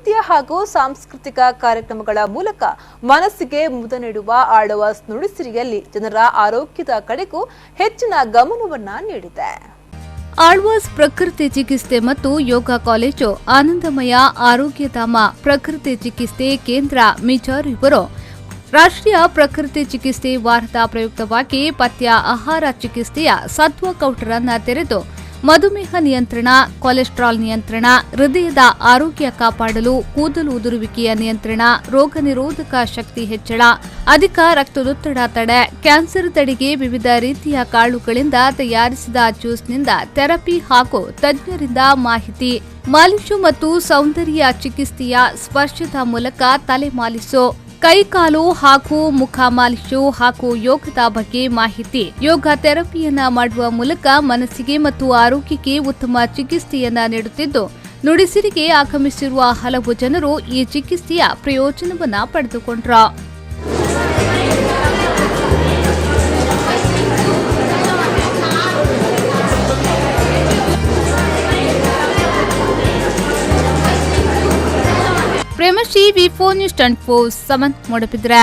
ನೃತ್ಯ ಹಾಗೂ ಸಾಂಸ್ಕೃತಿಕ ಕಾರ್ಯಕ್ರಮಗಳ ಮೂಲಕ ಮನಸ್ಸಿಗೆ ಮುದ ನೀಡುವ ಆಳ್ವಾಸ್ ನುಡಿಸಿರಿಯಲ್ಲಿ ಜನರ ಆರೋಗ್ಯದ ಕಡೆಗೂ ಹೆಚ್ಚಿನ ಗಮನವನ್ನ ನೀಡಿದೆ. ಆಳ್ವಾಸ್ ಪ್ರಕೃತಿ ಚಿಕಿತ್ಸೆ ಮತ್ತು ಯೋಗ ಕಾಲೇಜು ಆನಂದಮಯ ಆರೋಗ್ಯಧಾಮ ಪ್ರಕೃತಿ ಚಿಕಿತ್ಸೆ ಕೇಂದ್ರ ಮಿಜಾರ್ ಇವರು ರಾಷ್ಟ್ರೀಯ ಪ್ರಕೃತಿ ಚಿಕಿತ್ಸೆ ವಾರದ ಪ್ರಯುಕ್ತವಾಗಿ ಪಥ್ಯ ಆಹಾರ ಚಿಕಿತ್ಸೆಯ ಸತ್ವ ಕೌಂಟರ್ ಅನ್ನು ತೆರೆದು ಮಧುಮೇಹ ನಿಯಂತ್ರಣ, ಕೊಲೆಸ್ಟ್ರಾಲ್ ನಿಯಂತ್ರಣ, ಹೃದಯದ ಆರೋಗ್ಯ ಕಾಪಾಡಲು, ಕೂದಲು ಉದುರುವಿಕೆಯ ನಿಯಂತ್ರಣ, ರೋಗ ನಿರೋಧಕ ಶಕ್ತಿ ಹೆಚ್ಚಳ, ಅಧಿಕ ರಕ್ತದೊತ್ತಡ ತಡೆ, ಕ್ಯಾನ್ಸರ್ ತಡೆಗೆ ವಿವಿಧ ರೀತಿಯ ಕಾಳುಗಳಿಂದ ತಯಾರಿಸಿದ ಜ್ಯೂಸ್ನಿಂದ ಥೆರಪಿ ಹಾಗೂ ತಜ್ಞರಿಂದ ಮಾಹಿತಿ, ಮಾಲಿಶು ಮತ್ತು ಸೌಂದರ್ಯ ಚಿಕಿತ್ಸೆಯ ಸ್ಪರ್ಶದ ಮೂಲಕ ತಲೆ ಮಾಲಿಸು, ಕೈಕಾಲು ಹಾಗೂ ಮುಖ ಮಾಲಿಶು ಹಾಗೂ ಯೋಗದ ಬಗ್ಗೆ ಮಾಹಿತಿ, ಯೋಗ ಥೆರಪಿಯನ್ನ ಮಾಡುವ ಮೂಲಕ ಮನಸ್ಸಿಗೆ ಮತ್ತು ಆರೋಗ್ಯಕ್ಕೆ ಉತ್ತಮ ಚಿಕಿತ್ಸೆಯನ್ನ ನೀಡುತ್ತಿದ್ದು, ನುಡಿಸಿರಿಗೆ ಆಗಮಿಸಿರುವ ಹಲವು ಜನರು ಈ ಚಿಕಿತ್ಸೆಯ ಪ್ರಯೋಜನವನ್ನ ಪಡೆದುಕೊಂಡರು. ಪ್ರೇಮಶ್ರೀ ವಿ4 ನ್ಯೂಸ್ 24/7 ಮೂಡಬಿದ್ರೆ.